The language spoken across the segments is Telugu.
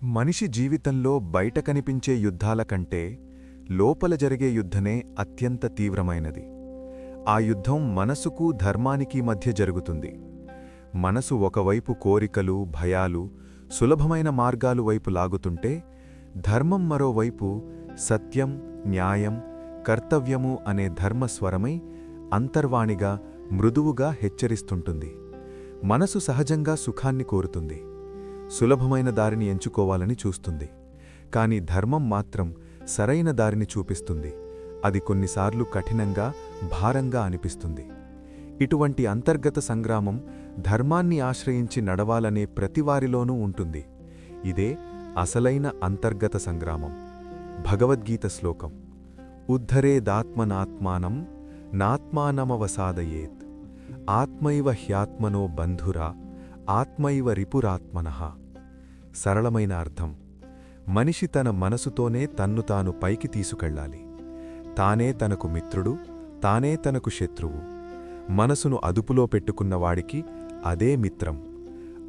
మనిషి జీవితంలో బయట కనిపించే యుద్ధాల కంటే లోపల జరిగే యుద్ధమే అత్యంత తీవ్రమైనది. ఆ యుద్ధం మనసుకు ధర్మానికి మధ్య జరుగుతుంది. మనసు ఒకవైపు కోరికలు, భయాలు, సులభమైన మార్గాలు వైపు లాగుతుంటే, ధర్మం మరోవైపు సత్యం, న్యాయం, కర్తవ్యము అనే ధర్మస్వరమై అంతర్వాణిగా, మృదువుగా హెచ్చరిస్తుంటుంది. మనసు సహజంగా సుఖాన్ని కోరుతుంది, సులభమైన దారిని ఎంచుకోవాలని చూస్తుంది. కాని ధర్మం మాత్రం సరైన దారిని చూపిస్తుంది. అది కొన్నిసార్లు కఠినంగా, భారంగా అనిపిస్తుంది. ఇటువంటి అంతర్గత సంగ్రామం ధర్మాన్ని ఆశ్రయించి నడవాలనే ప్రతివారిలోనూ ఉంటుంది. ఇదే అసలైన అంతర్గత సంగ్రామం. భగవద్గీత శ్లోకం: ఉద్ధరేదాత్మనాత్మానం నాత్మానమవసాదయేత్ ఆత్మైవ హ్యాత్మనో బంధురా ఆత్మైవ రిపురాత్మనః. సరళమైన అర్థం: మనిషి తన మనసుతోనే తన్ను తాను పైకి తీసుకెళ్లాలి. తానే తనకు మిత్రుడు, తానే తనకు శత్రువు. మనసును అదుపులో పెట్టుకున్నవాడికి అదే మిత్రం.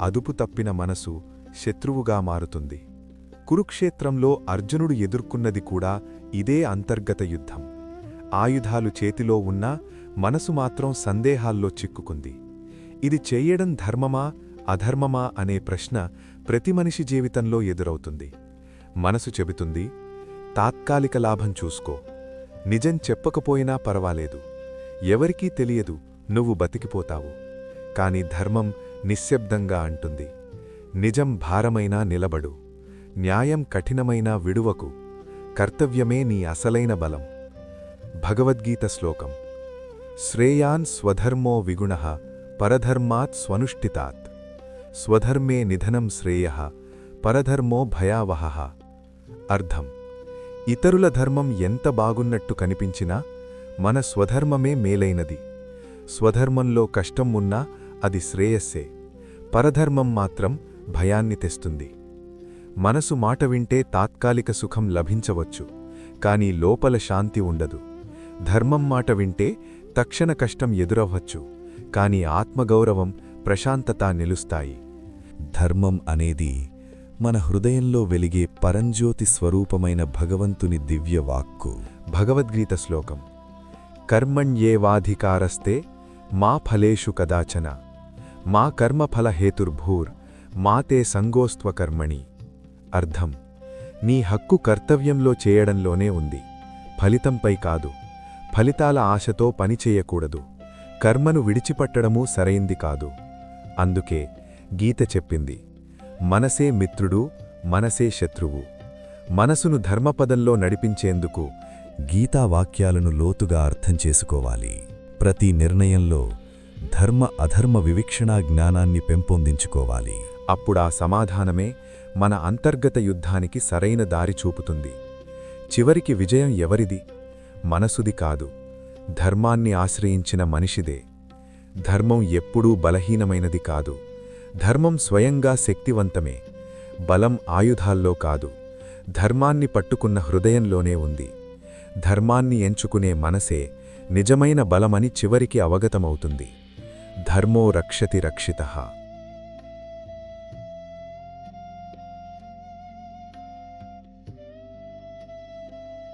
అదుపు తప్పిన మనసు శత్రువుగా మారుతుంది. కురుక్షేత్రంలో అర్జునుడు ఎదుర్కొన్నది కూడా ఇదే అంతర్గత యుద్ధం. ఆయుధాలు చేతిలో ఉన్నా మనసు మాత్రం సందేహాల్లో చిక్కుకుంది. ఇది చెయ్యడం ధర్మమా, అధర్మమా అనే ప్రశ్న ప్రతి మనిషి జీవితంలో ఎదురవుతుంది. మనసు చెబుతుంది, తాత్కాలిక లాభం చూసుకో, నిజం చెప్పకపోయినా పర్వాలేదు, ఎవరికీ తెలియదు, నువ్వు బతికిపోతావు. కాని ధర్మం నిశ్శబ్దంగా అంటుంది, నిజం భారమైనా నిలబడు, న్యాయం కఠినమైనా విడువకు, కర్తవ్యమే నీ అసలైన బలం. భగవద్గీత శ్లోకం: శ్రేయాన్ స్వధర్మో విగుణః పరధర్మాత్ స్వనుష్ఠితాత్ స్వధర్మే నిధనం శ్రేయః పరధర్మో భయావహః. అర్థం: ఇతరుల ధర్మం ఎంత బాగున్నట్టు కనిపించినా మన స్వధర్మమే మేలైనది. స్వధర్మంలో కష్టం ఉన్నా అది శ్రేయస్సే. పరధర్మం మాత్రం భయాన్ని తెస్తుంది. మనసు మాట వింటే తాత్కాలిక సుఖం లభించవచ్చు, కాని లోపల శాంతి ఉండదు. ధర్మం మాట వింటే తక్షణ కష్టం ఎదురవ్వచ్చు, కాని ఆత్మగౌరవం, ప్రశాంతత నిలుస్తాయి. ధర్మం అనేది మన హృదయంలో వెలిగే పరంజ్యోతి స్వరూపమైన భగవంతుని దివ్యవాక్కు. భగవద్గీత శ్లోకం: కర్మణ్యేవాధికారస్తే మా ఫలేషు కదాచన మా కర్మఫలహేతుర్భూర్ మాతే సంగోస్త్వకర్మణి. అర్థం: నీ హక్కు కర్తవ్యంలో చేయడంలోనే ఉంది, ఫలితంపై కాదు. ఫలితాల ఆశతో పనిచేయకూడదు. కర్మను విడిచిపట్టడమూ సరైంది కాదు. అందుకే గీత చెప్పింది, మనసే మిత్రుడు, మనసే శత్రువు. మనసును ధర్మపదంలో నడిపించేందుకు గీతావాక్యాలను లోతుగా అర్థం చేసుకోవాలి. ప్రతి నిర్ణయంలో ధర్మ అధర్మ వివిక్షణా జ్ఞానాన్ని పెంపొందించుకోవాలి. అప్పుడా సమాధానమే మన అంతర్గత యుద్ధానికి సరైన దారి చూపుతుంది. చివరికి విజయం ఎవరిది? మనసుది కాదు, ధర్మాన్ని ఆశ్రయించిన మనిషిదే. ధర్మం ఎప్పుడూ బలహీనమైనది కాదు. ధర్మం స్వయంగా శక్తివంతమే. బలం ఆయుధాల్లో కాదు, ధర్మాన్ని పట్టుకున్న హృదయంలోనే ఉంది. ధర్మాన్ని ఎంచుకునే మనసే నిజమైన బలమని చివరికి అవగతమవుతుంది. ధర్మో రక్షతి రక్షితః.